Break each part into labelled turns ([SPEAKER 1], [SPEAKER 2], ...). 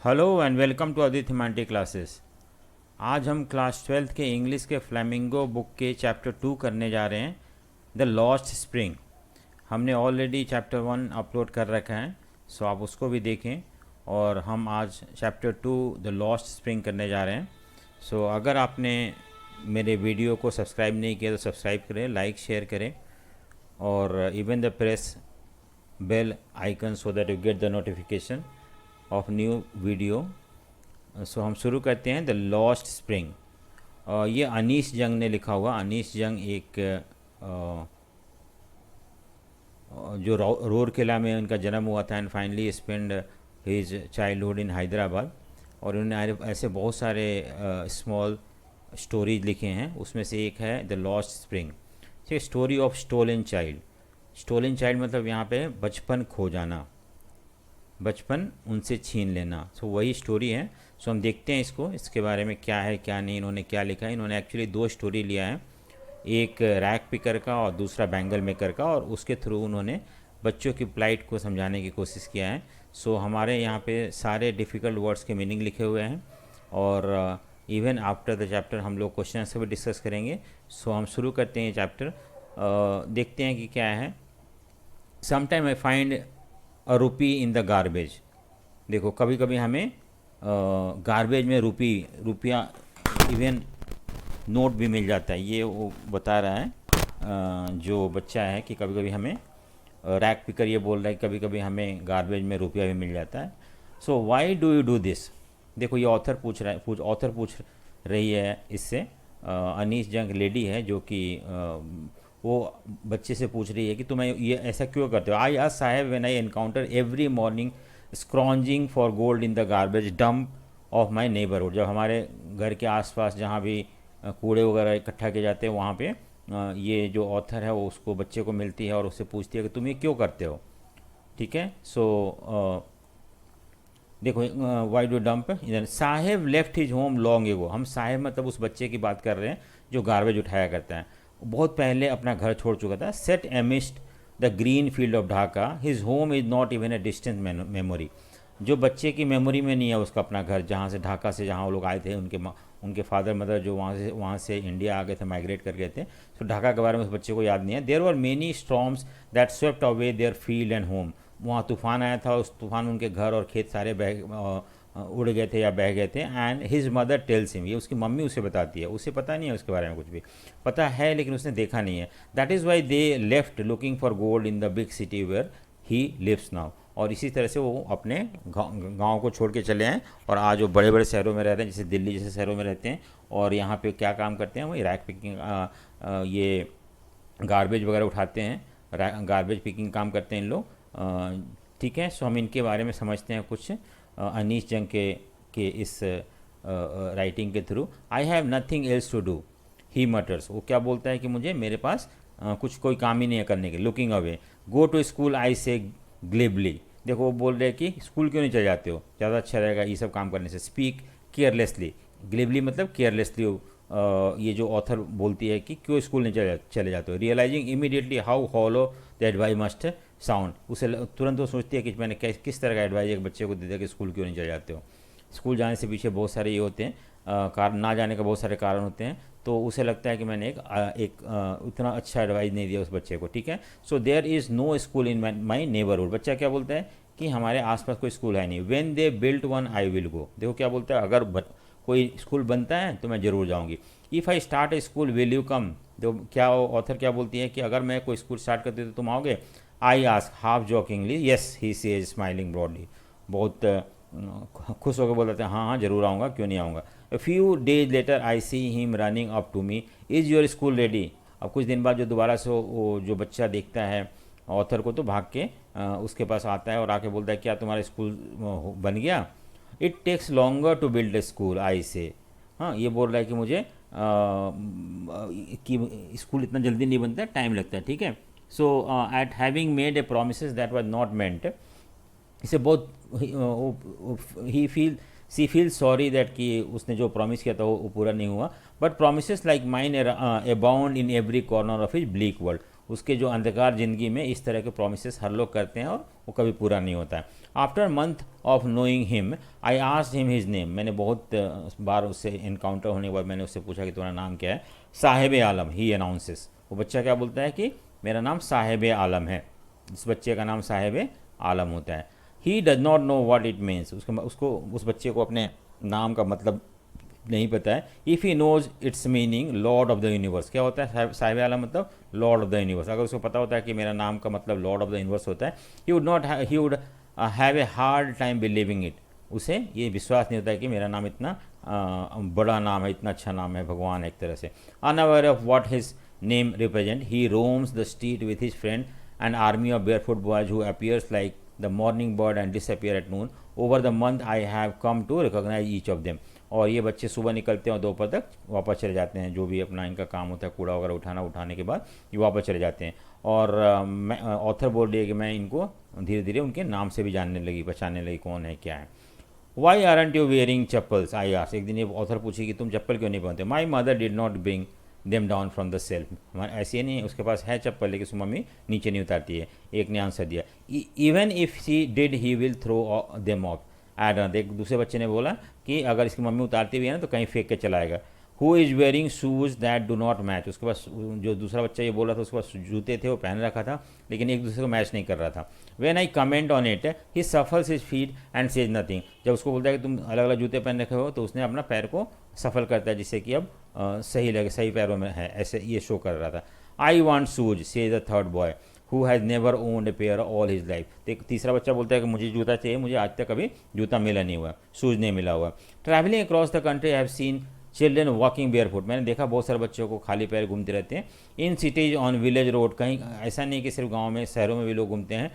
[SPEAKER 1] Hello and welcome to Aditya Himanti classes. आज हम class 12th के इंग्लिश के फ्लैमिंगो बुक के चैप्टर 2 करने जा रहे हैं, द लॉस्ट स्प्रिंग। हमने ऑलरेडी चैप्टर 1 अपलोड कर रखा है, सो आप उसको भी देखें। और हम आज चैप्टर 2 द लॉस्ट स्प्रिंग करने जा रहे हैं। सो अगर आपने मेरे वीडियो को सब्सक्राइब नहीं किया तो सब्सक्राइब करें, लाइक शेयर करें और even the press bell icon so that you get the notification of new video. So हम शुरू करते हैं द लॉस्ट स्प्रिंग। ये अनीस जंग ने लिखा हुआ। अनीस जंग एक जो रूरकेला में उनका जन्म हुआ था and finally spend his childhood इन हैदराबाद। और उन्होंने ऐसे बहुत सारे स्मॉल स्टोरीज लिखे हैं, उसमें से एक है द लॉस्ट स्प्रिंग। ठीक, story of stolen child. Stolen child मतलब यहाँ पे बचपन खो जाना, बचपन उनसे छीन लेना। सो वही स्टोरी है। सो हम देखते हैं इसके बारे में क्या है क्या नहीं, इन्होंने क्या लिखा है। इन्होंने एक्चुअली दो स्टोरी लिया है, एक रैग पिकर का और दूसरा बैंगल मेकर का, और उसके थ्रू उन्होंने बच्चों की प्लाइट को समझाने की कोशिश किया है। सो हमारे यहाँ पे सारे डिफ़िकल्ट वर्ड्स के मीनिंग लिखे हुए हैं और इवन आफ्टर द चैप्टर हम लोग क्वेश्चन से भी डिस्कस करेंगे। सो हम शुरू करते हैं चैप्टर। देखते हैं कि क्या है। Sometime I find a rupee in the garbage. देखो कभी कभी हमें गार्बेज में रुपया इवन नोट भी मिल जाता है। ये वो बता रहा है जो बच्चा है कि कभी कभी हमें रैक पिकर ये बोल रहा है कभी कभी हमें गार्बेज में रुपया भी मिल जाता है। So why do you do this. देखो ये ऑथर पूछ रही है इससे। अनीस जंग लेडी है जो कि वो बच्चे से पूछ रही है कि तुम्हें ये ऐसा क्यों करते हो। I asked Saheb when I encounter every morning scrounging for gold in the garbage dump of my neighbourhood. जब हमारे घर के आसपास जहाँ भी कूड़े वगैरह इकट्ठा किए जाते हैं वहाँ पे ये जो ऑथर है वो उसको बच्चे को मिलती है और उससे पूछती है कि तुम ये क्यों करते हो। ठीक है। सो देखो वाई डू डंप इधर Saheb left his home long ago. हम साहेब मतलब उस बच्चे की बात कर रहे हैं जो गार्बेज उठाया करता है, बहुत पहले अपना घर छोड़ चुका था। Set amidst the green field of Dhaka his home is not even a distant memory. जो बच्चे की मेमोरी में नहीं है उसका अपना घर, जहाँ से ढाका से जहाँ वो लोग आए थे, उनके फादर मदर जो वहाँ से इंडिया आ गए थे, माइग्रेट कर गए थे। तो ढाका के बारे में उस बच्चे को याद नहीं है। There were many storms that swept away their field and home. वहाँ तूफान आया था, उस तूफान उनके घर और खेत सारे उड़ गए थे या बह गए थे। And his mother tells him, ये उसकी मम्मी उसे बताती है, उसे पता नहीं है उसके बारे में कुछ भी, पता है लेकिन उसने देखा नहीं है। That is why they left looking for gold in the big city where he lives now. और इसी तरह से वो अपने गाँव को छोड़ के चले आए और आज वो बड़े बड़े शहरों में रहते हैं, जैसे दिल्ली जैसे शहरों में रहते हैं। और यहाँ पे क्या काम करते हैं, वही रैक पिकिंग, ये गार्बेज वगैरह उठाते हैं, गार्बेज पिकिंग काम करते हैं इन लोग। ठीक है। सो हम इनके बारे में समझते हैं कुछ अनीस जंग के इस राइटिंग के थ्रू। I have nothing else to do he mutters. वो क्या बोलता है कि मुझे मेरे पास कुछ कोई काम ही नहीं है करने के। Looking away go to school I say glibly. देखो वो बोल रहे हैं कि स्कूल क्यों नहीं चले जाते हो, ज़्यादा अच्छा रहेगा ये सब काम करने से। स्पीक केयरलेसली, ग्लिबली मतलब केयरलेसली। ये जो ऑथर बोलती है कि क्यों स्कूल नहीं चले जाते हो। Realising immediately how hollow the advice must sound. उसे तुरंत वो सोचती है कि मैंने किस तरह का एडवाइस एक बच्चे को दे दिया कि स्कूल क्यों नहीं चले जाते हो। स्कूल जाने से पीछे बहुत सारे ये होते हैं कारण, ना जाने का बहुत सारे कारण होते हैं। तो उसे लगता है कि मैंने उतना अच्छा एडवाइस नहीं दिया उस बच्चे को। ठीक है। So there is no school in my neighbourhood. बच्चा क्या बोलता है कि हमारे आसपास कोई स्कूल है नहीं। When they built one I will go. देखो क्या बोलता है, अगर कोई स्कूल बनता है तो मैं ज़रूर जाऊँगी। If I start A school will you come. तो क्या ऑथर क्या बोलती है कि अगर मैं कोई स्कूल स्टार्ट करती हूँ तो तुम आओगे। I ask half jokingly yes he says smiling broadly. बहुत खुश होकर बोल रहे थे हाँ हाँ ज़रूर आऊँगा, क्यों नहीं आऊँगा। A few days later I see him running up to me, is your school ready? अब कुछ दिन बाद जो दोबारा से वो जो बच्चा देखता है ऑथर को तो भाग के उसके पास आता है और आके बोलता है क्या तुम्हारा स्कूल बन गया। It takes longer to build a school I say. हाँ ये बोल रहा है कि मुझे कि स्कूल इतना जल्दी नहीं बनता, टाइम लगता है। ठीक है। So at having made a promise that was not meant. इसे बहुत ही feel she feel sorry that कि उसने जो प्रॉमिस किया था वो पूरा नहीं हुआ, but promise like mine abound in every corner of his bleak world. उसके जो अंधकार ज़िंदगी में इस तरह के प्रोमिस हर लोग करते हैं और वो कभी पूरा नहीं होता है। After month of knowing him I asked him his name. मैंने बहुत बार उससे इनकाउंटर होने के बाद मैंने उससे पूछा कि तुम्हारा नाम क्या है। साहिब आलम ही अनाउंसेस। वो बच्चा क्या बोलता है कि मेरा नाम साहिब आलम है। इस बच्चे का नाम साहिब आलम होता है। He does not know what it means. उसको उस बच्चे को अपने नाम का मतलब नहीं पता है। If he knows its meaning lord of the universe. क्या होता है साहिब आलम मतलब लॉर्ड ऑफ द यूनिवर्स। अगर उसको पता होता है कि मेरा नाम का मतलब लॉर्ड ऑफ द यूनिवर्स होता है, he would have a hard time believing it. उसे ये विश्वास नहीं होता है कि मेरा नाम इतना बड़ा नाम है, इतना अच्छा नाम है, भगवान है एक तरह से। Unaware of what his name represent he roams the street with his friend and army of barefoot boys who appears like the morning bird and disappear at noon. Over the month I have come to recognise each of them. और ये बच्चे सुबह निकलते हैं और दोपहर तक वापस चले जाते हैं, जो भी अपना इनका काम होता है कूड़ा वगैरह उठाने के बाद ये वापस चले जाते हैं। और ऑथर बोल रही है कि मैं इनको धीरे धीरे उनके नाम से भी जानने लगी, पहचानने लगी कौन है क्या है। Why aren't you wearing chappals I asked. एक दिन ये ऑथर पूछी कि तुम चप्पल क्यों नहीं पहनते। My mother did not bring them down from the self. हमारे ऐसे नहीं, उसके पास है चप्पल लेकिन उसकी मम्मी नीचे नहीं उतारती है। एक ने आंसर दिया। Even if she did he will throw them off एड। एक दूसरे बच्चे ने बोला कि अगर इसकी मम्मी उतारती भी है ना तो कहीं फेंक के चलाएगा। Who is wearing shoes that do not match. उसके पास जो दूसरा बच्चा ये बोला था उसके पास जूते थे, वो पहन रखा था लेकिन एक दूसरे को मैच नहीं कर रहा था। When I comment on it he shuffles his feet and says nothing. जब उसको बोलता है कि तुम अलग अलग जूते पहन रखे हो तो उसने अपना पैर को सफल करता है जिससे कि अब सही लगे, सही पैरों में है, ऐसे ये शो कर रहा था। आई वॉन्ट शूज से the third boy who has never owned a pair all his life. तो एक तीसरा बच्चा बोलता है कि मुझे जूता चाहिए, मुझे आज तक कभी जूता मिला नहीं हुआ, शूज़ नहीं मिला हुआ। Travelling across the country I have seen children walking barefoot. मैंने देखा बहुत सारे बच्चों को खाली पैर घूमते रहते हैं। In cities on village road. कहीं ऐसा नहीं कि सिर्फ गाँव में, शहरों में भी लोग घूमते हैं।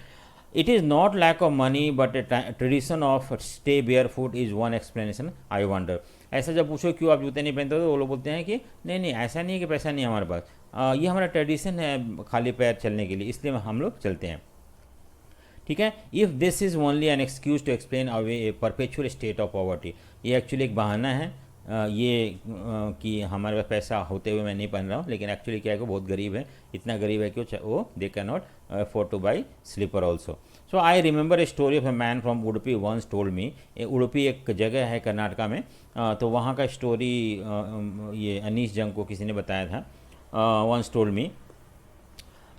[SPEAKER 1] It is not lack of money but a tradition of stay barefoot is one explanation I wonder. ऐसा जब पूछो क्यों आप जूते नहीं पहनते हो तो वो लोग बोलते हैं कि नहीं नहीं ऐसा नहीं है कि पैसा नहीं है हमारे पास, ये हमारा ट्रेडिशन है खाली पैर चलने के लिए, इसलिए हम लोग चलते हैं। ठीक है। If this is only an excuse to explain away a perpetual state of poverty. ये एक्चुअली एक बहाना है कि हमारे पास पैसा होते हुए मैं नहीं पहन रहा हूँ, लेकिन एक्चुअली क्या है कि बहुत गरीब है, इतना गरीब है कि वो they can not afford to buy slipper also. So I remember a story of a man from Udupi once told me. Udupi एक जगह है कर्नाटका में, तो वहाँ का स्टोरी ये अनीश जंग को किसी ने बताया था। Once told me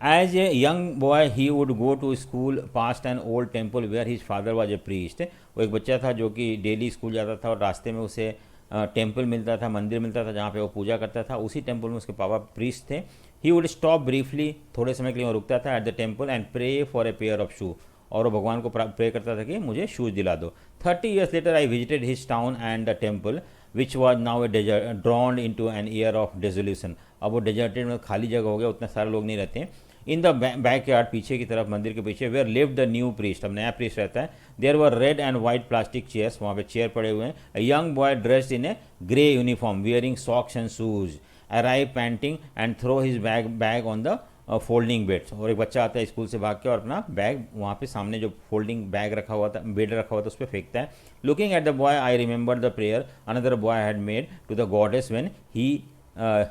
[SPEAKER 1] as a young boy he would go to school past an old temple where his father was a priest. वो एक बच्चा था जो कि डेली स्कूल जाता था और रास्ते में उसे टेम्पल मिलता था, मंदिर मिलता था जहाँ पे वो पूजा करता था। उसी टेम्पल में उसके पापा प्रीस्ट थे। ही वुड स्टॉप ब्रीफली, थोड़े समय के लिए वो रुकता था at the temple and pray for a pair of shoe. और वो भगवान को प्रे करता था कि मुझे शूज़ दिला दो। 30 years later I visited his town and the temple which was now a desert drowned in to an year of desolation. अब वो डेजर्टेड में खाली जगह हो गया, उतने सारे लोग नहीं रहते हैं। इन द बैक यार्ड, पीछे की तरफ मंदिर के पीछे, where live the new priest, अब नया प्रीस्ट रहता है। There were red and white plastic chairs, वहाँ पे चेयर पड़े हुए हैं। A young boy dressed in a grey uniform wearing socks and shoes arrive panting and throw his bag on the folding beds. और एक बच्चा आता है स्कूल से भाग के और अपना बैग वहाँ पे सामने जो फोल्डिंग बैग रखा हुआ था, बेड रखा हुआ था, उस पर फेंकता है। Looking at the boy I remember the prayer another boy had made to the goddess when he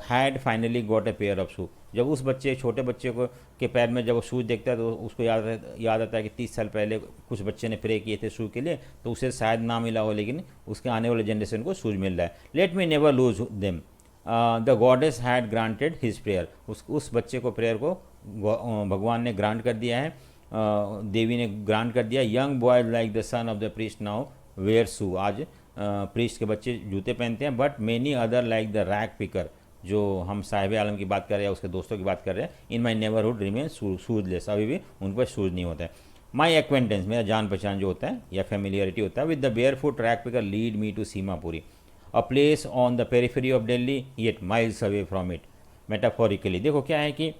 [SPEAKER 1] had finally got a pair of shoe. जब उस बच्चे, छोटे बच्चे को के पैर में जब वो शूज़ देखता है तो उसको याद आता है कि 30 साल पहले कुछ बच्चे ने प्रे किए थे शूज़ के लिए, तो उसे शायद ना मिला हो लेकिन उसके आने वाले जनरेशन को शूज़ मिल रहा है। Let me never lose them the goddess had granted his prayer. उस बच्चे को प्रेयर को भगवान ने ग्रांट कर दिया है, देवी ने ग्रांट कर दिया। Young boy like the son of the priest now wear shoe. आज प्रीस्ट के बच्चे जूते पहनते हैं, but many other like the rag picker, जो हम साहिब आलम की बात कर रहे हैं, उसके दोस्तों की बात कर रहे हैं, इन माई नेबरहुड रिमेन शूजलेस। अभी भी उन पर शूज़ नहीं होता है। माई एक्वेंटेंस, मेरा जान पहचान जो होता है या फेमिलियरिटी होता है with the bare foot rag picker lead me to Seemapuri, a place on the periphery of Delhi yet miles away from it. Metaphorically देखो क्या है कि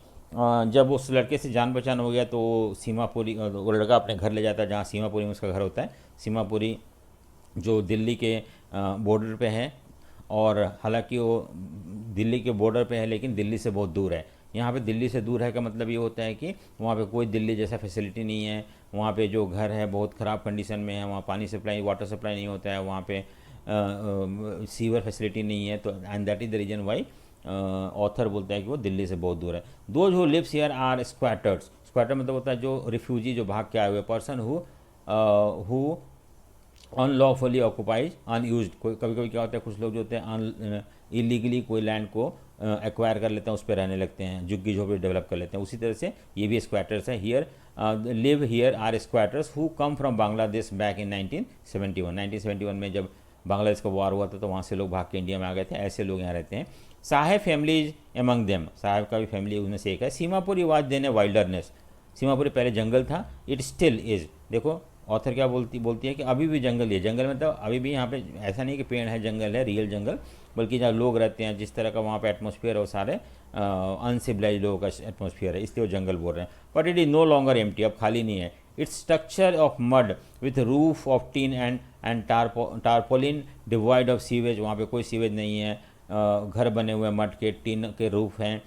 [SPEAKER 1] जब उस लड़के से जान पहचान हो गया तो सीमापुरी, वो लड़का अपने घर ले जाता है जहाँ सीमापुरी में उसका घर होता है। सीमापुरी जो दिल्ली के बॉर्डर पे है, और हालांकि वो दिल्ली के बॉर्डर पे है लेकिन दिल्ली से बहुत दूर है। यहाँ पे दिल्ली से दूर है का मतलब ये होता है कि वहाँ पे कोई दिल्ली जैसा फैसिलिटी नहीं है, वहाँ पे जो घर है बहुत ख़राब कंडीशन में है, वहाँ पानी सप्लाई वाटर सप्लाई नहीं होता है, वहाँ पे सीवर फैसिलिटी नहीं है। तो and that is the reason why author बोलता है कि वो दिल्ली से बहुत दूर है। Those who lives here are squatters. Squatter मतलब होता है जो रिफ्यूजी, जो भाग के आए हुए person who unlawfully occupies unused. कोई कभी कभी क्या होता है, कुछ लोग जो होते हैं इलीगली कोई लैंड को एक्वायर कर लेते हैं, उस पर रहने लगते हैं, झुग्गी झोपड़ी डेवलप कर लेते हैं। उसी तरह से ये भी स्क्वाटर्स हैं। Here live here are squatters who come from Bangladesh back in 1971। 1971 में जब बांग्लादेश का वार हुआ था तो वहाँ से लोग भाग के इंडिया में आ गए थे, ऐसे लोग यहाँ रहते हैं। Saheb families among them, Saheb का भी फैमिली उनमें से एक है। Seemapuri was then a wilderness. Seemapuri पहले जंगल था, इट स्टिल इज। देखो ऑथर क्या बोलती है कि अभी भी जंगल है। जंगल मतलब अभी भी यहाँ पे ऐसा नहीं कि पेड़ है, जंगल है, रियल जंगल, बल्कि जहाँ लोग रहते हैं, जिस तरह का वहाँ पे एटमॉस्फेयर है वो सारे अनसिविलाइज लोगों का एटमॉस्फेयर है, इसलिए वो जंगल बोल रहे हैं। But it is no longer empty, अब खाली नहीं है। Its structure of mud with roof of tin and tarpaulin divide of sewage. वहाँ पे कोई सीवेज नहीं है, घर बने हुए मड के, टीन के रूफ हैं,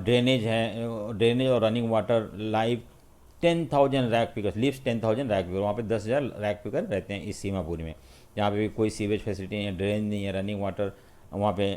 [SPEAKER 1] ड्रेनेज है, ड्रेनेज और running water. Live 10,000 rag pickers, lives 10,000 rag picker. वहाँ पे 10,000 रैक पिकर रहते हैं इस सीमापुरी में, जहाँ पे भी कोई सीवेज फैसिलिटी नहीं है, ड्रेन नहीं है, रनिंग वाटर वहाँ पे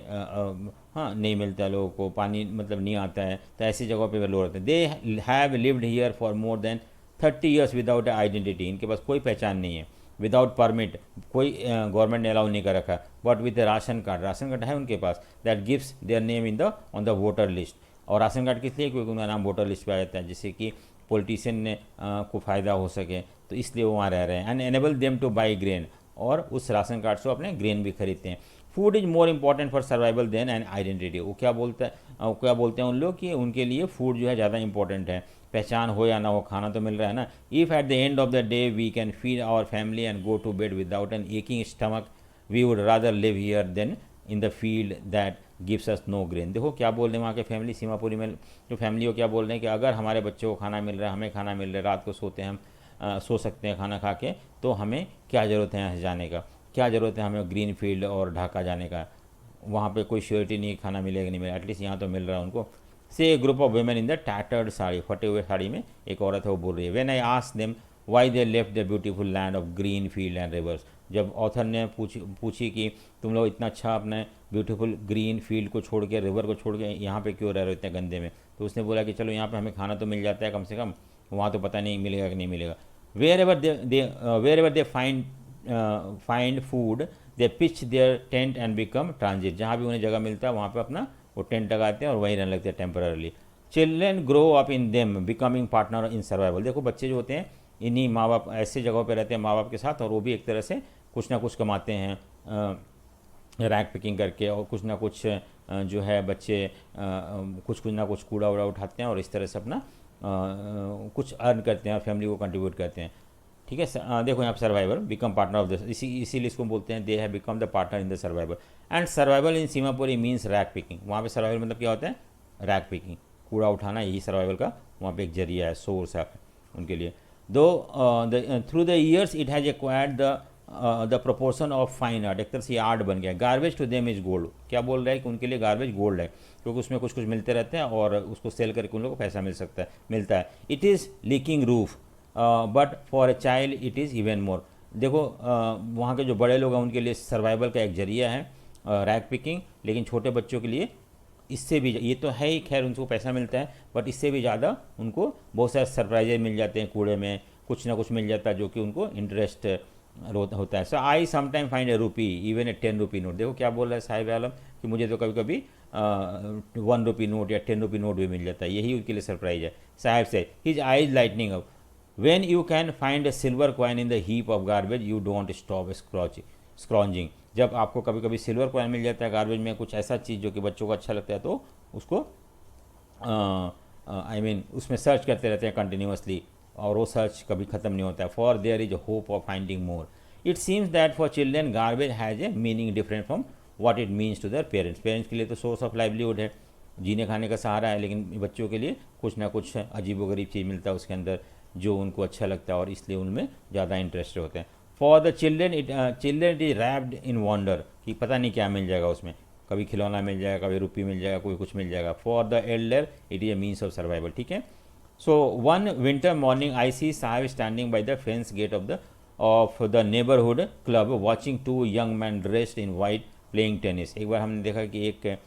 [SPEAKER 1] हाँ नहीं मिलता है लोगों को, पानी मतलब नहीं आता है। तो ऐसी जगहों पे लोग रहते हैं। They have lived here for more than 30 years without identity. इनके पास कोई पहचान नहीं है, विदाउट परमिट, कोई गवर्नमेंट ने अलाउ नहीं कर रखा, but with ration card. Ration card है उनके पास, that gives their name in the on the voter list. और राशन कार्ड किस लिए, क्योंकि उनका नाम वोटर लिस्ट पे आ जाता है, जिससे कि पॉलिटिशियन ने को फ़ायदा हो सके, तो इसलिए वो वहाँ रह रहे हैं। And enable them two by grain, और उस राशन कार्ड से अपने ग्रेन भी खरीदते हैं। Food is more important for survival than and identity. वो क्या बोलते हैं उन लोग कि उनके लिए फूड जो है ज़्यादा इंपॉर्टेंट है, पहचान हो या ना हो, खाना तो मिल रहा है ना। If at the end of the day we can feed our family and go to bed without an aching stomach, we would rather live here than in the field that gives us no grain. देखो क्या बोल रहे हैं वहाँ के family, Seemapuri में जो family हो क्या बोल रहे हैं कि अगर हमारे बच्चों को खाना मिल रहा है, हमें खाना मिल रहा है, रात को सोते हैं हम, सो सकते हैं खाना खा के, तो हमें क्या ज़रूरत है यहाँ से जाने का, क्या ज़रूरत है हमें ग्रीन फील्ड और ढाका जाने का। वहाँ पे कोई श्योरिटी नहीं, खाना मिलेगा नहीं मिलेगा, एटलीस्ट यहाँ तो मिल रहा है उनको। से group of women in the tattered sari, फटे हुए साड़ी में एक औरत है, वो बोल रही है। When I ask them why they left the beautiful land of green field and reverse. जब ऑथर ने पूछी कि तुम लोग इतना अच्छा अपने ब्यूटीफुल ग्रीन फील्ड को छोड़ के, रिवर को छोड़ के यहाँ पे क्यों रह रहे हो इतने गंदे में, तो उसने बोला कि चलो यहाँ पे हमें खाना तो मिल जाता है कम से कम, वहाँ तो पता नहीं मिलेगा कि नहीं मिलेगा। Wherever they find food they pitch their tent and become transit. जहाँ भी उन्हें जगह मिलता है वहाँ पे अपना वो टेंट लगाते हैं और वहीं रहने लगते हैं temporarily. Children grow up in them becoming partner in survival. देखो बच्चे जो होते हैं इन्हीं माँ बाप, ऐसे जगहों पे रहते हैं माँ बाप के साथ, और वो भी एक तरह से कुछ ना कुछ कमाते हैं रैक पिकिंग करके, और कुछ ना कुछ जो है बच्चे कुछ ना कुछ कूड़ा वूड़ा उठाते हैं और इस तरह से अपना कुछ अर्न करते हैं और फैमिली को कंट्रीब्यूट करते हैं। ठीक है, देखो यहाँ पर survivor become partner of the, इसीलिए इसको बोलते हैं they have become the partner in the survivor. And survival in Seemapuri means rag picking. वहाँ पे सर्वाइवल मतलब क्या होता है, रैक पिकिंग, कूड़ा उठाना, यही सर्वाइवल का वहाँ पे एक जरिया है, सोर्स है उनके लिए। Though through the years it has acquired the proportion of fine art. एक तरह से आर्ट बन गया। Garbage to them is gold. क्या बोल रहा है कि उनके लिए गार्बेज गोल्ड है, क्योंकि उसमें कुछ कुछ मिलते रहते हैं और उसको सेल करके उन लोगों को पैसा मिलता है। It is leaking roof but for a child it is even more. देखो वहाँ के जो बड़े लोग हैं उनके लिए सर्वाइवल का एक जरिया है रैक पिकिंग, लेकिन छोटे बच्चों के लिए इससे भी, ये तो है ही खैर उनको पैसा मिलता है, बट इससे भी ज़्यादा उनको बहुत सारे सरप्राइजेज मिल जाते हैं, कूड़े में कुछ ना कुछ मिल जाता है जो कि उनको इंटरेस्ट होता है। So I sometime find a rupee even a 10 rupee note. देखो क्या बोल रहा है साहिब आलम कि मुझे तो कभी कभी 1 रुपी नोट या 10 रुपी नोट भी मिल जाता है, यही उनके लिए सरप्राइज है। साहिब से his eyes lightning up when you can find A silver coin in the heap of garbage you don't stop scorching. जब आपको कभी कभी सिल्वर कॉइन मिल जाता है गार्बेज में, कुछ ऐसा चीज़ जो कि बच्चों को अच्छा लगता है, तो उसको आई मीन उसमें सर्च करते रहते हैं कंटिन्यूसली, और वो सर्च कभी ख़त्म नहीं होता है। For there is a hope of finding more. It seems that for children garbage has a meaning different from what it means to their parents. Parents के लिए तो सोर्स ऑफ लाइवलीहुड है, जीने खाने का सहारा है, लेकिन बच्चों के लिए कुछ ना कुछ अजीबोगरीब चीज़ मिलता है उसके अंदर जो उनको अच्छा लगता है, और इसलिए उनमें ज़्यादा इंटरेस्ट होते हैं। For the children it is wrapped in wonder, कि पता नहीं क्या मिल जाएगा उसमें, कभी खिलौना मिल जाएगा, कभी रुपये मिल जाएगा, कोई कुछ मिल जाएगा। For the elder it is a means of survival, ठीक है। So one winter morning I see Saheb standing by the fence gate of the neighbourhood club watching two young man dressed in white playing tennis. एक बार हमने देखा कि एक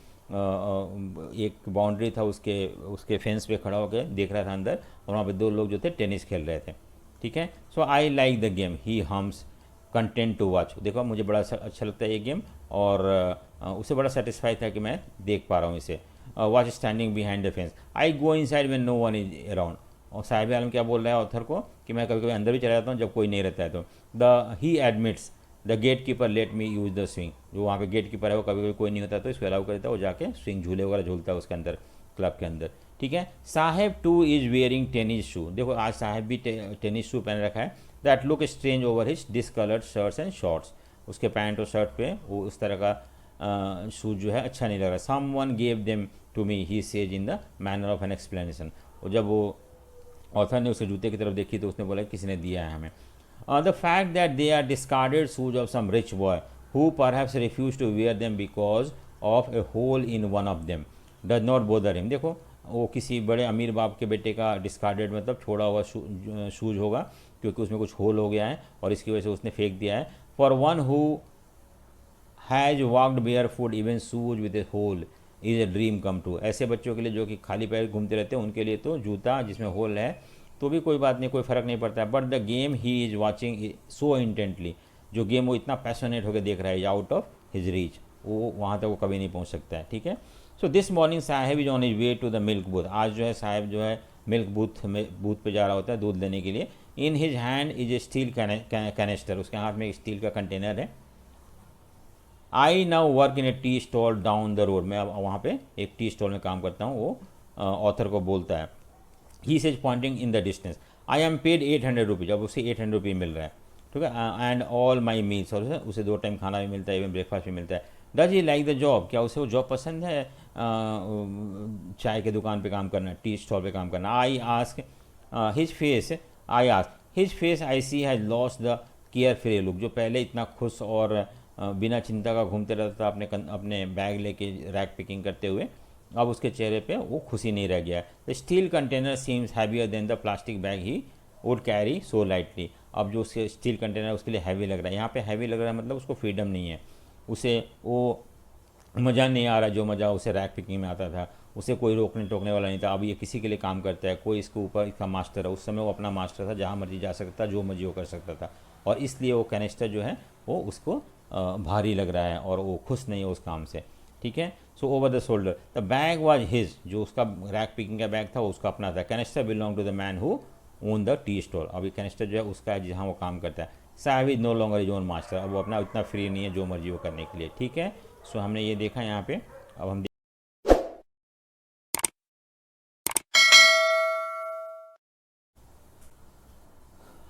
[SPEAKER 1] boundary था, उसके उसके फेंस पे खड़ा होकर देख रहा था अंदर, और वहाँ पे दो लोग जो थे टेनिस खेल रहे थे, ठीक है। So I like the game he hums content to watch. देखो मुझे बड़ा अच्छा लगता है ये गेम, और उसे बड़ा सेटिस्फाई था कि मैं देख पा रहा हूँ इसे। Watch standing behind the fence I go inside when no one is around. और साहिब आलम क्या बोल रहा है ऑथर को कि मैं कभी कभी अंदर भी चला जाता हूँ जब कोई नहीं रहता है तो। The he admits the gatekeeper let me use the swing. जो वहाँ पे गेट कीपर है वो कभी कभी कोई नहीं होता तो इसको अलाउ करता है, वो जाके स्विंग झूले वगैरह झूलता है उसके अंदर, क्लब के अंदर, ठीक है। साहेब टू इज़ वेयरिंग टेनिस शू। देखो आज साहेब भी टेनिस शू पहन रखा है। That look strange over his discoloured shirts and shorts. उसके पैंट और शर्ट पे वो उस तरह का शूज जो है अच्छा नहीं लग रहा। Someone gave them to me he says in the manner of an explanation. और जब वो ऑथर ने उसके जूते की तरफ देखी तो उसने बोला किसी ने दिया है हमें। The fact that they are discarded shoes of some rich boy who perhaps refuse to wear them because of a hole in one of them does not bother him. देखो वो किसी बड़े अमीर बाप के बेटे का डिस्कार्डेड मतलब छोड़ा हुआ शूज होगा, क्योंकि उसमें कुछ होल हो गया है और इसकी वजह से उसने फेंक दिया है। For one who has walked barefoot even shoes with a hole is a dream come true. ऐसे बच्चों के लिए जो कि खाली पैर घूमते रहते हैं उनके लिए तो जूता जिसमें होल है तो भी कोई बात नहीं, कोई फ़र्क नहीं पड़ता है। But the game he is watching so intently, जो गेम वो इतना पैशनेट होकर देख रहा है आउट ऑफ हिज रीच, वो वहाँ तक वो कभी नहीं पहुँच सकता है, ठीक है। So this morning Saheb is on his way to the milk booth. आज जो है साहेब जो है मिल्क बूथ पे जा रहा होता है दूध लेने के लिए। In his hand is a steel canister. उसके हाथ में एक स्टील का कंटेनर है। I now work in a tea stall down the road. मैं अब वहाँ पे एक टी स्टॉल में काम करता हूँ, वो ऑथर को बोलता है। He says pointing in the distance I am paid 800 rupees. अब उसे 800 रुपये मिल रहा है, ठीक है। एंड ऑल माई मील्स, और उसे 2 टाइम खाना भी मिलता है, इवन ब्रेकफास्ट भी मिलता है। Does he like the job, क्या उसे वो जॉब पसंद है, चाय के दुकान पे काम करना, टी स्टॉल पे काम करना। I ask his face I see has lost the carefree look. जो पहले इतना खुश और बिना चिंता का घूमते रहता था अपने बैग लेके रैक पिकिंग करते हुए, अब उसके चेहरे पे वो खुशी नहीं रह गया है। The steel container seems heavier than the plastic bag he would carry so lightly. अब जो उसके स्टील कंटेनर उसके लिए हैवी लग रहा है। यहाँ पे हैवी लग रहा है मतलब उसको फ्रीडम नहीं है, उसे वो मज़ा नहीं आ रहा जो मज़ा उसे रैक पिकिंग में आता था। उसे कोई रोकने टोकने वाला नहीं था। अब ये किसी के लिए काम करता है, कोई इसके ऊपर इसका मास्टर है। उस समय वो अपना मास्टर था, जहाँ मर्जी जा सकता, जो मर्जी वो कर सकता था, और इसलिए वो कैनिस्टर जो है वो उसको भारी लग रहा है और वो खुश नहीं है उस काम से, ठीक है। So over the shoulder the bag was his. जो उसका रैक पिकिंग का बैग था वो उसका अपना था। Canister belong to the man who own the tea stall. अभी कैनिस्टर जो है उसका है जहाँ वो काम करता है। Saheb is no longer his own master. अब वो अपना इतना फ्री नहीं है जो मर्जी वो करने के लिए, ठीक है। सो हमने ये देखा यहाँ पे। अब हम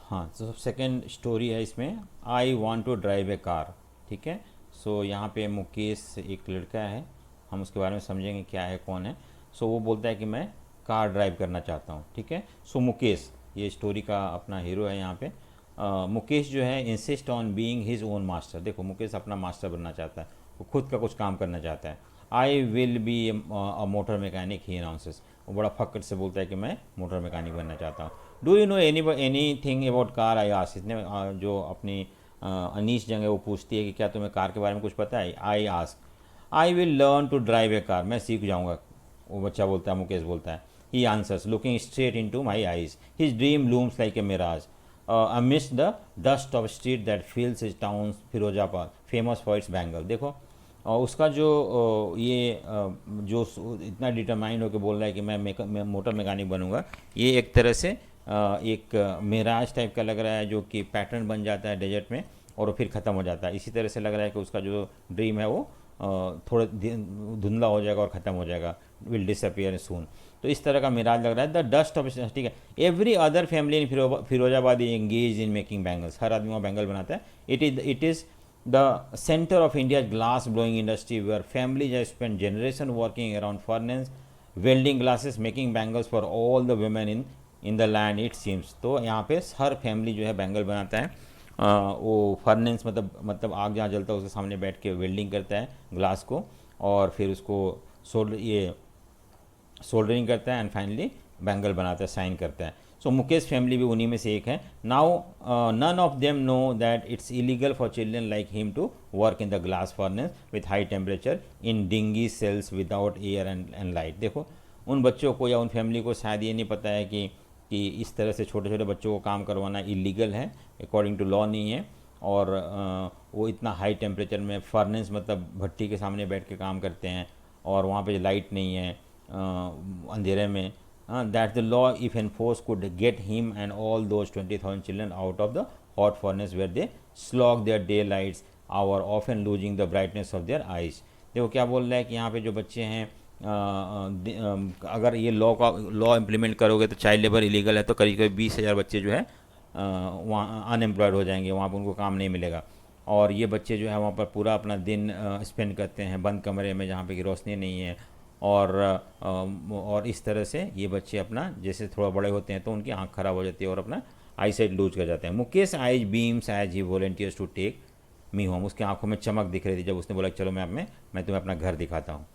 [SPEAKER 1] हाँ, तो सेकेंड स्टोरी है इसमें, I want to drive a car, ठीक है। सो यहाँ पे मुकेश एक लड़का है, हम उसके बारे में समझेंगे क्या है कौन है। सो वो बोलता है कि मैं कार ड्राइव करना चाहता हूँ, ठीक है। सो मुकेश ये स्टोरी का अपना हीरो है यहाँ पे। मुकेश जो है insist on being his own master. देखो मुकेश अपना मास्टर बनना चाहता है, वो खुद का कुछ काम करना चाहता है। I will be a motor mechanic he announces. वो बड़ा फक्र से बोलता है कि मैं मोटर मैकेनिक बनना चाहता हूँ। Do you know any thing about car I ask. इसने जो अपनी अनीश जंग है वो पूछती है कि क्या तुम्हें कार के बारे में कुछ पता है। I ask I will learn to drive a car. मैं सीख जाऊँगा, वो बच्चा बोलता है, मुकेश बोलता है। He answers looking straight into my eyes his dream looms like a mirage amidst the dust of street that fills his town Firozabad famous for its bangle। देखो उसका जो जो इतना डिटरमाइंड होकर बोल रहा है कि मैं मोटर मैकेनिक बनूंगा, ये एक तरह से एक मिराज टाइप का लग रहा है, जो कि पैटर्न बन जाता है डेजर्ट में और फिर ख़त्म हो जाता है। इसी तरह से लग रहा है कि उसका जो ड्रीम है वो थोड़ा धुंधला हो जाएगा और ख़त्म हो जाएगा, विल डिसअपियर सून। तो इस तरह का मिराज लग रहा है। द डस्ट ऑफ, ठीक है। Every other family in Firozabad is engage in making bangles. हर आदमी वहाँ बैंगल बनाता है। It is the centre of India glass blowing industry where families have spend generation working around furnace welding glasses making bangles for all the women in the land it seems. तो यहाँ पे हर family जो है bangle बनाता है। वो furnace मतलब आग जहाँ जलता है उसके सामने बैठ के वेल्डिंग करता है ग्लास को, और फिर उसको सोल्डरिंग करता है एंड फाइनली बैंगल बनाता है, साइन करता है। सो मुकेश फैमिली भी उन्हीं में से एक है। Now none of them know that it's illegal for children like him to work in the glass furnace with high temperature in dingy cells without air and light. देखो उन बच्चों को या उन फैमिली को शायद ये नहीं पता है कि इस तरह से छोटे छोटे बच्चों को काम करवाना इलीगल है, अकॉर्डिंग टू लॉ नहीं है। और वो इतना हाई टेम्परेचर में फर्नेस मतलब भट्टी के सामने बैठ के काम करते हैं और वहाँ पे लाइट नहीं है, अंधेरे में। That the law if enforce could get him and all those 20,000 children out of the hot furnace where they slog their day lights hour often losing the brightness of their eyes. देखो क्या बोल रहा है कि यहाँ पे जो बच्चे हैं अगर ये लॉ इम्प्लीमेंट करोगे तो चाइल्ड लेबर इलीगल है, तो करीब करीब 20,000 बच्चे जो है वहाँ अनएम्प्लॉयड हो जाएंगे, वहाँ पर उनको काम नहीं मिलेगा। और ये बच्चे जो है वहाँ पर पूरा अपना दिन स्पेंड करते हैं बंद कमरे में जहाँ पे कि रोशनी नहीं है। और इस तरह से ये बच्चे अपना जैसे थोड़ा बड़े होते हैं तो उनकी आँख खराब हो जाती है और अपना आई साइट लूज कर जाते हैं। Mukesh eyes beams as he volunteers to take me home. उसकी आंखों में चमक दिख रही थी जब उसने बोला चलो मैं तुम्हें अपना घर दिखाता हूँ,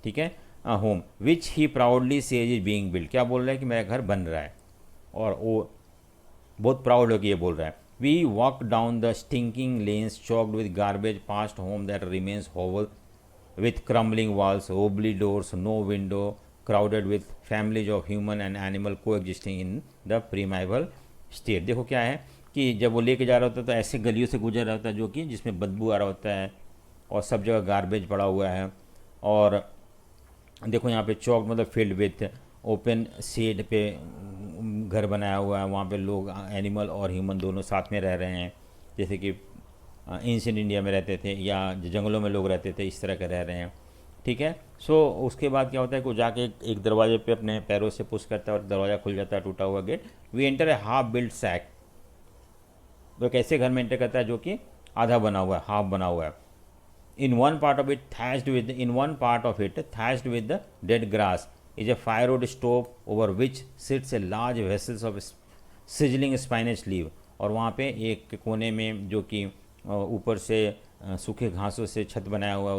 [SPEAKER 1] ठीक है, home which he proudly says is being build. क्या बोल रहा है कि मेरा घर बन रहा है और वो बहुत प्राउड होकर ये बोल रहा है। We walk down the stinking lanes choked with garbage past home that remains hovel with crumbling walls, wobbly doors, no window, crowded with families of human and animal coexisting in the primeval state। देखो क्या है कि जब वो लेके जा रहा होता है तो ऐसे गलियों से गुजर रहा होता है जो कि जिसमें बदबू आ रहा होता है और सब जगह गार्बेज पड़ा हुआ है। और देखो यहाँ पे चौक मतलब फील्ड विथ ओपन शेड पे घर बनाया हुआ है, वहाँ पे लोग एनिमल और ह्यूमन दोनों साथ में रह रहे हैं, जैसे कि एंशिएंट इंडिया में रहते थे या जंगलों में लोग रहते थे, इस तरह के रह रहे हैं, ठीक है। सो उसके बाद क्या होता है कि वो जाके एक दरवाजे पे अपने पैरों से पुश करता है और दरवाज़ा खुल जाता है, टूटा हुआ gate. We enter a half build shack. वो एक ऐसे घर में एंटर करता है जो कि आधा बना हुआ है, हाफ बना हुआ है। In one part of it thatched with the dead grass is a firewood stove over which sits a large vessels of sizzling spinach leave. और वहाँ पे एक कोने में जो कि ऊपर से सूखे घासों से छत बनाया हुआ है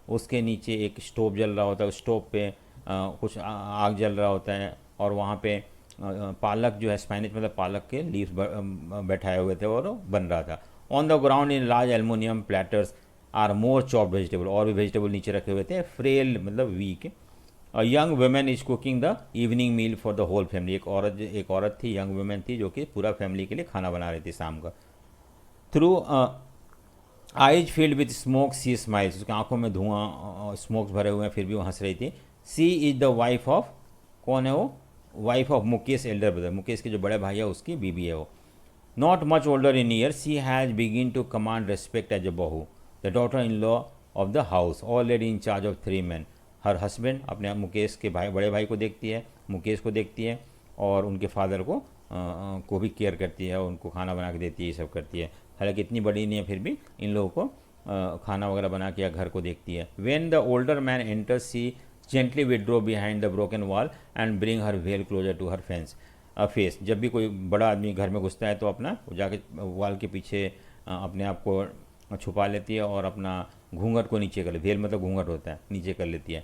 [SPEAKER 1] उसके नीचे एक स्टोव जल रहा होता है, उस स्टोव पे कुछ आग जल रहा होता है और वहाँ पे पालक जो है, स्पाइनच मतलब पालक के लीव्स बैठाए हुए थे और बन रहा था। On the ground in large aluminium platters are more chopped vegetable. और भी वेजिटेबल नीचे रखे हुए थे, फ्रेल मतलब weak. A young women is cooking the evening meal for the whole family. एक औरत थी, यंग वुमेन थी जो कि पूरा फैमिली के लिए खाना बना रही थी शाम का। Through eyes filled with smoke she smiles. उसकी आंखों में धुआं स्मोक्स भरे हुए हैं फिर भी वो हंस रही थी। She is the wife of, कौन है वो? Wife of Mukesh elder brother, Mukesh के जो बड़े भाई है उसकी बीबी है वो। Not much older in year she has begin to command respect as a bahu, the daughter in law of the house already in charge of 3 men। हर हस्बैंड अपने मुकेश के भाई, बड़े भाई को देखती है, मुकेश को देखती है और उनके फादर को भी केयर करती है, उनको खाना बना के देती है, ये सब करती है। हालांकि इतनी बड़ी नहीं है फिर भी इन लोगों को खाना वगैरह बना के या घर को देखती है। When the older man enters she gently withdraw behind the broken wall and bring her veil closer to her face. जब भी कोई बड़ा आदमी घर में घुसता है तो अपना जाके वॉल के पीछे अपने आप को छुपा लेती है और अपना घूंघट को नीचे कर लेती है। वेल मतलब घूंघट होता है, नीचे कर लेती है।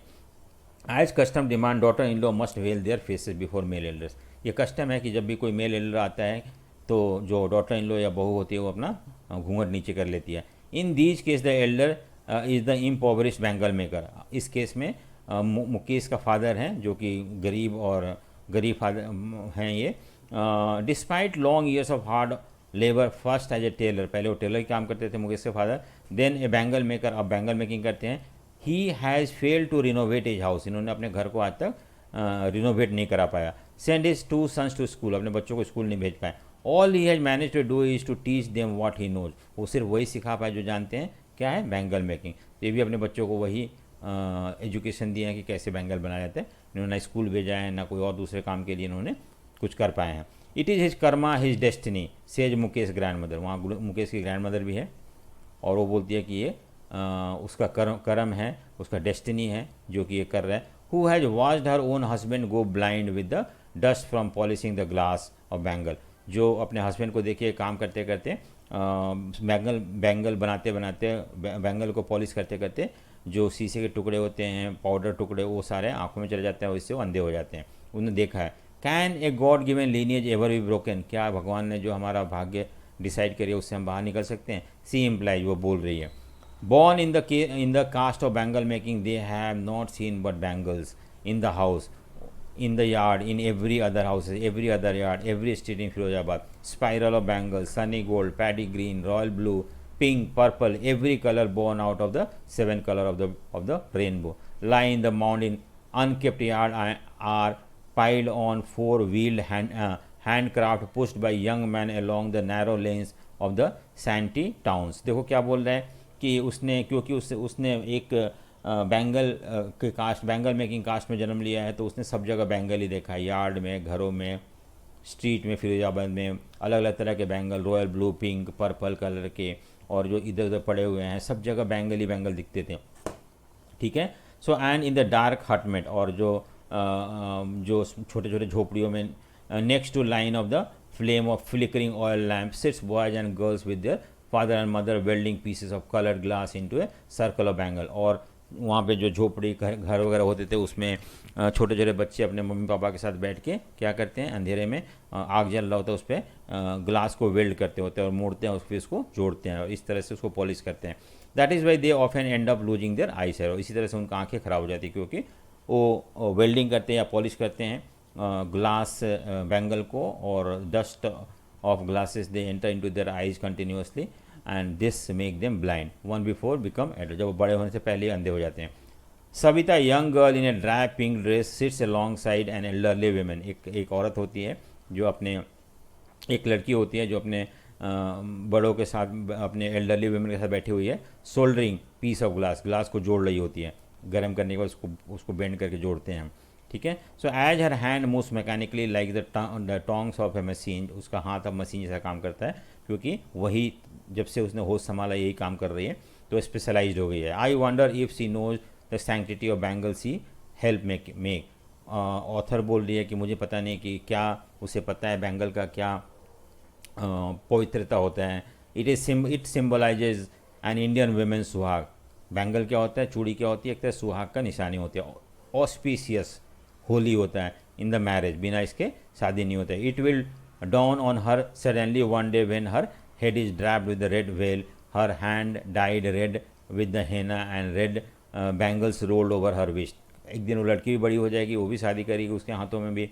[SPEAKER 1] As custom demand daughter in law must veil their faces before male elders. ये कस्टम है कि जब भी कोई मेल एल्डर आता है तो जो डॉटर इन लॉ या बहू होती है वो अपना घूंघट नीचे कर लेती है। In these case the elder is the impoverish bangle maker. इस केस में मुकेश का फादर हैं जो कि गरीब फादर हैं ये। Despite long years of hard labour first as a tailor, पहले वो टेलर काम करते थे मुकेश के father, then a bangle maker, अब बैंगल मेकिंग करते हैं। He has failed to renovate his house, इन्होंने अपने घर को आज तक रिनोवेट नहीं करा पाया। Send his 2 sons to school, अपने बच्चों को स्कूल नहीं भेज पाए। All he has manage to do is to teach them what he knows, वो सिर्फ वही सिखा पाए जो जानते हैं, क्या है? Bangle making. तो ये भी अपने बच्चों को वही एजुकेशन दिए हैं कि कैसे बैंगल बनाया जाता है। इन्होंने ना स्कूल भेजा है ना कोई और दूसरे काम के लिए इन्होंने कुछ कर पाए हैं। It is his Karma his destiny says Mukesh grand mother, वहाँ मुकेश की ग्रैंड मदर भी है और वो बोलती है कि ये उसका कर्म है, उसका डेस्टिनी है जो कि ये कर रहा है। Who has watched her own husband go blind with the dust from polishing the glass of bangle, जो अपने हस्बैंड को देखिए काम करते करते बैंगल बनाते बनाते बैंगल को पॉलिश करते करते जो शीशे के टुकड़े होते हैं, पाउडर टुकड़े, वो सारे आंखों में चले जाते हैं और इससे वो अंधे हो जाते हैं। उन्होंने देखा है। Can a god given lineage ever be broken, क्या भगवान ने जो हमारा भाग्य डिसाइड करिए उससे हम बाहर निकल सकते हैं? सी इम्प्लाइज, वो बोल रही है। Born in the caste of bangle making, they have not seen but bangles in the house, in the yard, in every other house, every other yard, every street in Firozabad. Spiral of bangles, sunny gold, paddy green, royal blue, pink, purple, every color born out of the seven color of the rainbow. Lie in the mound in unkept yard are piled on four-wheeled handcraft pushed by young men along the narrow lanes of the shanty towns. देखो क्या बोल रहे हैं कि उसने, क्योंकि उसने एक बैंगल के कास्ट, बैंगल मेकिंग कास्ट में जन्म लिया है, तो उसने सब जगह बैंगल ही देखा है। यार्ड में, घरों में, स्ट्रीट में, फिरोजाबाद में अलग अलग तरह के bangle, royal blue, pink, purple colour के, और जो इधर उधर पड़े हुए हैं सब जगह बैंगल ही बैंगल दिखते थे। ठीक है। So and in the dark hutment, और जो छोटे छोटे झोपड़ियों में, next to line of the flame of flickering oil lamp sits boys and girls with their father and mother welding pieces of coloured glass into a circle of bangle. और वहाँ पे जो झोपड़ी घर वगैरह होते थे उसमें छोटे छोटे बच्चे अपने मम्मी पापा के साथ बैठ के क्या करते हैं, अंधेरे में आग जल रहा होता है उस पर ग्लास को वेल्ड करते होते हैं और मोड़ते हैं, उस पर उसको जोड़ते हैं और इस तरह से उसको पॉलिश करते हैं। That is why they often end up losing their eyesight. इसी तरह से उनकी आँखें ख़राब हो जाती है, क्योंकि वो वेल्डिंग करते हैं या पॉलिश करते हैं ग्लास बैंगल को, और dust of glasses they enter into their eyes continuously and this make them blind one before become adult. जब वो बड़े होने से पहले ही अंधे हो जाते हैं। Savita, young girl in a dry pink dress, sits alongside an elderly women. एक औरत होती है जो अपने, एक लड़की होती है जो अपने बड़ों के साथ, अपने एल्डरली वीमेन के साथ बैठी हुई है। सोल्डरिंग पीस ऑफ ग्लास को जोड़ रही होती है, गर्म करने के बाद उसको बेंड करके जोड़ते हैं हम। ठीक है। So as her hand moves mechanically like the tongs of a machine, उसका हाथ अब मशीन जैसा काम करता है, क्योंकि वही जब से उसने होश संभाला यही काम कर रही है, तो स्पेशलाइज्ड हो गई है। I wonder if she knows the sanctity of bangle she help make. Author बोल रही है कि मुझे पता नहीं कि क्या उसे पता है बैंगल का क्या पवित्रता होता है। It symbolises an Indian women सुहाग। बैंगल क्या होता है, चूड़ी क्या होती है, एक तरह सुहाग का निशानी होती है। ऑस्पिशियस, होली होता है इन द मैरिज, बिना इसके शादी नहीं होता है। It will dawn on her suddenly one day when her head is draped with the red veil, her hand dyed red with the henna and red bangles rolled over her waist. एक दिन वो लड़की भी बड़ी हो जाएगी, वो भी शादी करेगी, उसके हाथों में भी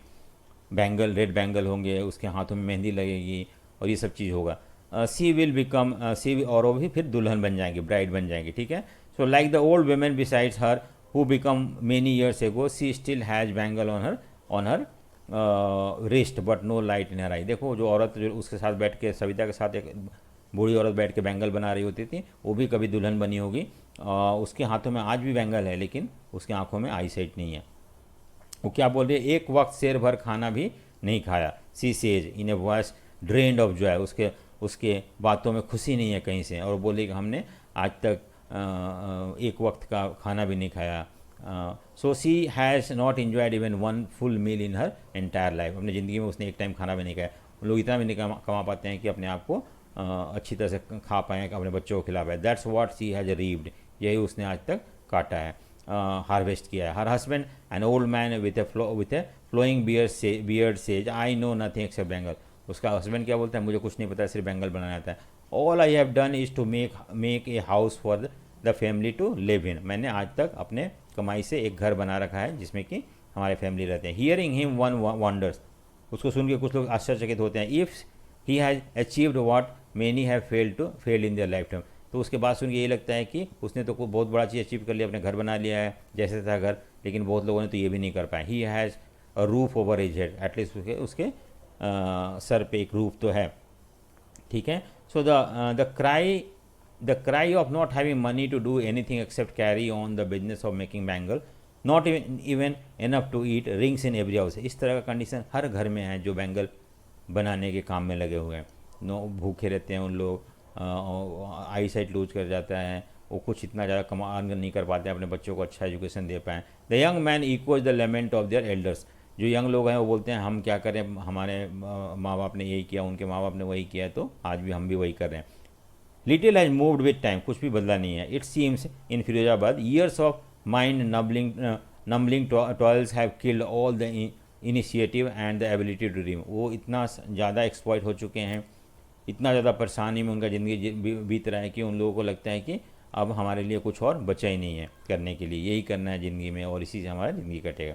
[SPEAKER 1] बैंगल, रेड बैंगल होंगे, उसके हाथों में मेहंदी लगेगी और ये सब चीज़ होगा। सी विल बिकम और वो भी फिर दुल्हन बन जाएंगी, ब्राइड बन जाएंगी। ठीक है। So like the old women besides her who become many years ago, she still has bangle on her wrist but no light in her eye. देखो जो औरत जो उसके साथ बैठ के, सविता के साथ एक बूढ़ी औरत बैठ के बैंगल बना रही होती थी, वो भी कभी दुल्हन बनी होगी। उसके हाथों में आज भी बैंगल है, लेकिन उसकी आंखों में आई साइट नहीं है। वो क्या बोल रही है, एक वक्त शेर भर खाना भी नहीं खाया। She says in a voice drained of Joy. उसके बातों में खुशी नहीं है कहीं से, और बोली कि हमने आज तक एक वक्त का खाना भी नहीं खाया। So she has not enjoyed even one full meal in her entire life. अपनी ज़िंदगी में उसने एक टाइम खाना भी नहीं खाया। लोग इतना भी नहीं कमा पाते हैं कि अपने आप को अच्छी तरह से खा पाएँ, अपने बच्चों को खिला पाए। That's what she has reaped. यही उसने आज तक काटा है, हार्वेस्ट किया है। Her husband an old man with a flowing beard says I know nothing except bangle. उसका हस्बैंड क्या बोलता है, मुझे कुछ नहीं पता, सिर्फ बैंगल बनाना आता है। All I have done is to make a house for the family to live in. मैंने आज तक अपने कमाई से एक घर बना रखा है जिसमें कि हमारे फैमिली रहते हैं। Hearing him one wonders. उसको सुन के कुछ लोग आश्चर्यचकित होते हैं। If he has achieved what many have failed in their life time. तो उसके बाद सुन के ये लगता है कि उसने तो बहुत बड़ा चीज़ अचीव कर लिया, अपने घर बना लिया है जैसे था घर, लेकिन बहुत लोगों ने तो ये भी नहीं कर पाए। He has a roof over his head. At least उसके सर पे एक रूफ तो है। ठीक है। So the cry of not having money to do anything except carry on the business of making bangle, not even enough to eat, rings in every house. इस तरह का कंडीशन हर घर में है जो बैंगल बनाने के काम में लगे हुए हैं। भूखे रहते हैं उन लोग, आई साइट लूज कर जाता है, वो कुछ इतना ज़्यादा कमान नहीं कर पाते हैं अपने बच्चों को अच्छा एजुकेशन दे पाएँ। The young man equals the lament of their elders. जो यंग लोग हैं वो बोलते हैं हम क्या करें, हमारे माँ बाप ने यही किया, उनके माँ बाप ने वही किया, तो आज भी हम भी वही कर रहे हैं। Little has moved with time, कुछ भी बदला नहीं है. It seems in Firozabad years of mind numbing toils have killed all the initiative and the ability to dream. वो इतना ज़्यादा एक्सप्लॉइट हो चुके हैं, इतना ज़्यादा परेशानी में उनका ज़िंदगी बीत रहा है कि उन लोगों को लगता है कि अब हमारे लिए कुछ और बचा ही नहीं है करने के लिए, यही करना है ज़िंदगी में और इसी से हमारा ज़िंदगी कटेगा.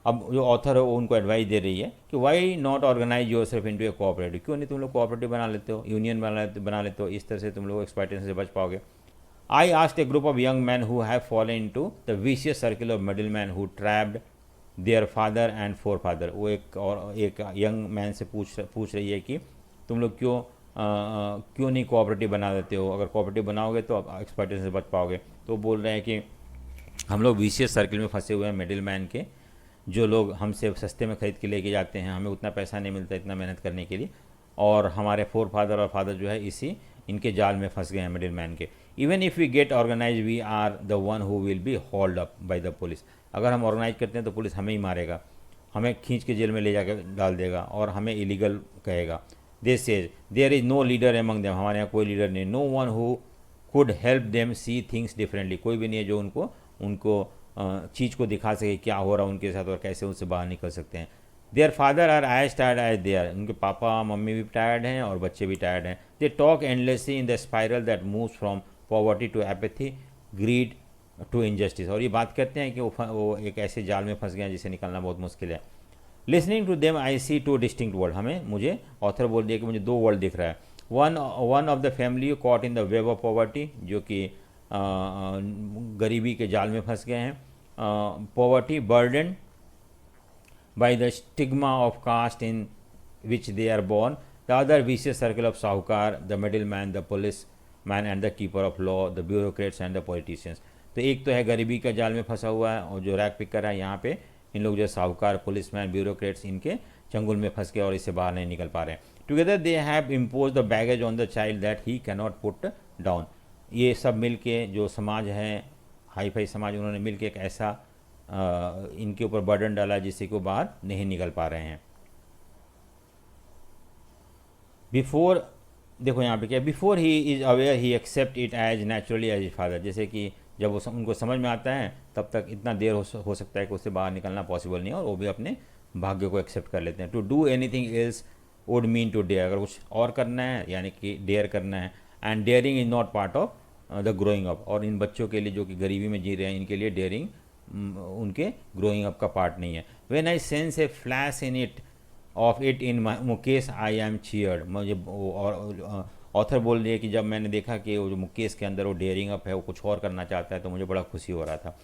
[SPEAKER 1] अब जो ऑथर है वो उनको एडवाइस दे रही है कि why not organise yourself into a cooperative, क्यों नहीं तुम लोग कोऑपरेटिव बना लेते हो, यूनियन बना लेते हो, इस तरह से तुम लोग एक्सप्लॉइटेशन से बच पाओगे. I asked A group of young man who have fallen into the vicious circle of middle man who trapped there father and four father. वो एक यंग मैन से पूछ रही है कि तुम लोग क्यों नहीं कोऑपरेटिव बना लेते हो, अगर कोऑपरेटिव बनाओगे तो आप एक्सप्लॉइटेशन से बच पाओगे. तो बोल रहे हैं कि हम लोग विशियस सर्किल में फंसे हुए हैं मिडिल मैन के, जो लोग हमसे सस्ते में ख़रीद के लेके जाते हैं, हमें उतना पैसा नहीं मिलता इतना मेहनत करने के लिए, और हमारे फोर फादर और फादर जो है इनके जाल में फंस गए हैं मिडिल मैन के. Even if we get organise we are the one who will be hold up by the police. अगर हम ऑर्गेनाइज करते हैं तो पुलिस हमें ही मारेगा, हमें खींच के जेल में ले जाकर डाल देगा और हमें इलीगल कहेगा. They says there is no leader among them, हमारे यहाँ कोई लीडर नहीं. No one who could help them see things differently, कोई भी नहीं है जो उनको चीज़ को दिखा सके क्या हो रहा है उनके साथ और कैसे उससे बाहर निकल सकते हैं. Their father are as tired as they are, उनके पापा मम्मी भी टायर्ड हैं और बच्चे भी टायर्ड हैं. They talk endlessly in the spiral that moves from poverty to apathy greed to injustice. और ये बात करते हैं कि वो एक ऐसे जाल में फंस गए हैं जिसे निकलना बहुत मुश्किल है. Listening to them I see two distinct world, मुझे ऑथर बोल दिया कि मुझे दो वर्ल्ड दिख रहा है. One of the family caught in the web of poverty, जो कि गरीबी के जाल में फंस गए हैं. Poverty burden by the stigma of caste in which they are born. The other vicious circle of Sahukar, the middleman, the policeman and the keeper of law, the bureaucrats and the politicians. तो एक तो है गरीबी का जाल में फंसा हुआ है और जो रैक पिकर है यहाँ पे इन लोग जो साहूकार, पुलिसमैन, ब्यूरोक्रेट्स इनके चंगुल में फंस के और इससे बाहर नहीं निकल पा रहे हैं. Together they have impose the baggage on the child that he can not put down. ये सब मिल के जो समाज है, हाई फाई समाज, उन्होंने मिल के एक ऐसा इनके ऊपर बर्डन डाला जिससे कि वो बाहर नहीं निकल पा रहे हैं. बिफोर, देखो यहाँ पे क्या, before he is aware he accept it as naturally as his father. जैसे कि जब वो उनको समझ में आता है तब तक इतना देर हो सकता है कि उससे बाहर निकलना पॉसिबल नहीं है और वो भी अपने भाग्य को एक्सेप्ट कर लेते हैं. To do anything else would mean to dare, अगर कुछ और करना है यानी कि डेयर करना है. And daring is not part of the growing up. और इन बच्चों के लिए जो कि गरीबी में जी रहे हैं, इनके लिए डेयरिंग उनके ग्रोइंग अप का पार्ट नहीं है. When I sense A flash in it of it in Mukesh I am cheered. मुझे और ऑथर बोल रही है कि जब मैंने देखा कि वो जो मुकेश के अंदर वो डेयरिंग अप है, वो कुछ और करना चाहता है, तो मुझे बड़ा खुशी हो रहा था.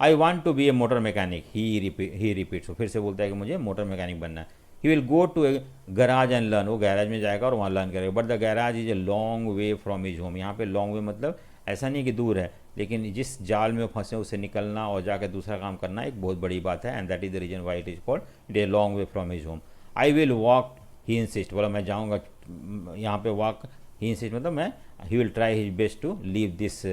[SPEAKER 1] I want to be a motor mechanic, he repeats. फिर से बोलता है कि मुझे मोटर मैकेनिक बनना है. He will go to a garage and learn, वो गैराज में जाएगा और वहाँ लर्न करेगा. But the garage is a long way from his home. यहाँ पे लॉन्ग वे मतलब ऐसा नहीं कि दूर है, लेकिन जिस जाल में फंसे उससे निकलना और जाकर दूसरा काम करना एक बहुत बड़ी बात है. And that is the reason why it is called it a long way from his home. I will walk, he insist, बोला मैं जाऊँगा यहाँ पे वॉक. ही इंसिस्ट मतलब मैं, he will try his best to leave this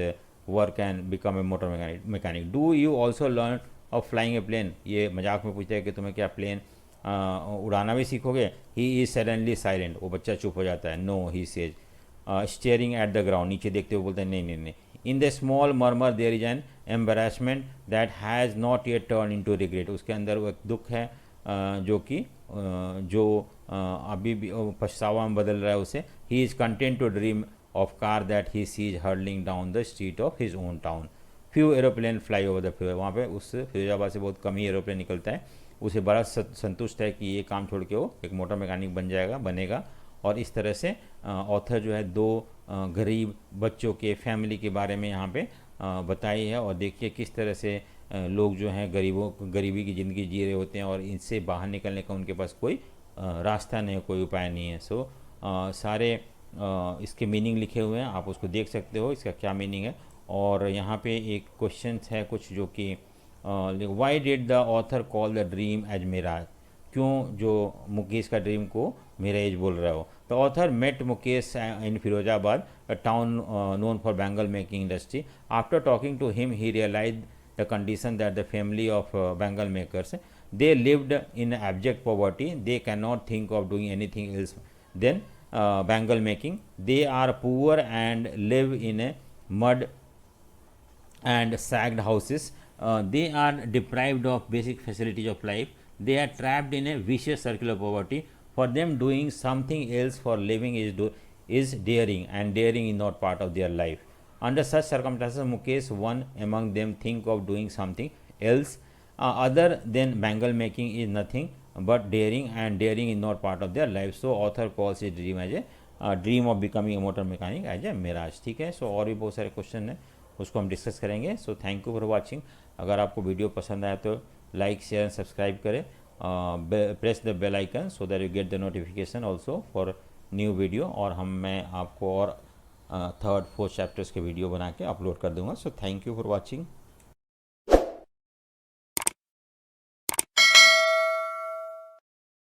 [SPEAKER 1] work and become a motor mechanic. Do you also learn of flying a plane. ये मजाक में पूछता है कि तुम्हें क्या प्लेन उड़ाना भी सीखोगे. ही इज़ सडनली साइलेंट, वो बच्चा चुप हो जाता है. No, he says, staring at the ground, नीचे देखते हुए बोलते हैं नहीं नहीं नहीं. In the small murmur there is an embarrassment that has not yet turn into regret. उसके अंदर वो एक दुख है जो अभी भी पछतावा में बदल रहा है उसे. He is content to dream of car that he sees hurdling down the street of his own town. Few aeroplane fly over the fewer. वहाँ पे उस फिरोजाबाद से बहुत कम ही एरोप्लेन निकलता है. उसे बड़ा संतुष्ट है कि ये काम छोड़ के वो एक मोटर मैकेनिक बनेगा. और इस तरह से ऑथर जो है दो गरीब बच्चों के फैमिली के बारे में यहाँ पे बताई है. और देखिए किस तरह से लोग जो हैं गरीबी की ज़िंदगी जी रहे होते हैं और इनसे बाहर निकलने का उनके पास कोई रास्ता नहीं है, कोई उपाय नहीं है. सो सारे इसके मीनिंग लिखे हुए हैं, आप उसको देख सकते हो इसका क्या मीनिंग है. और यहाँ पे एक क्वेश्चन है कुछ जो कि why did the author call the dream as mirage. क्यों जो मुकेश का ड्रीम को मिराज बोल रहा हो. The author met Mukesh in Firozabad, a town known for bangle making industry. After talking to him, he realized the condition that the family of bangle makers, they lived in abject poverty. They cannot think of doing anything else than bangle making. They are poor and live in a mud and sagged houses. They are deprived of basic facilities of life. They are trapped in a vicious circle of poverty. For them, doing something else for living is daring, and daring is not part of their life. Under such circumstances, Mukesh, one among them, think of doing something else other than bangle making is nothing but daring, and daring is not part of their life. So author calls his dream as a dream of becoming a motor mechanic as a mirage. ठीक है. सो और भी बहुत सारे question हैं, उसको हम discuss करेंगे. So thank you for watching. अगर आपको वीडियो पसंद आया तो लाइक शेयर एंड सब्सक्राइब करें. Press the bell icon so that you get the notification also for new video. और मैं आपको और थर्ड फोर्थ चैप्टर्स के वीडियो बना के अपलोड कर दूंगा. So thank you for watching.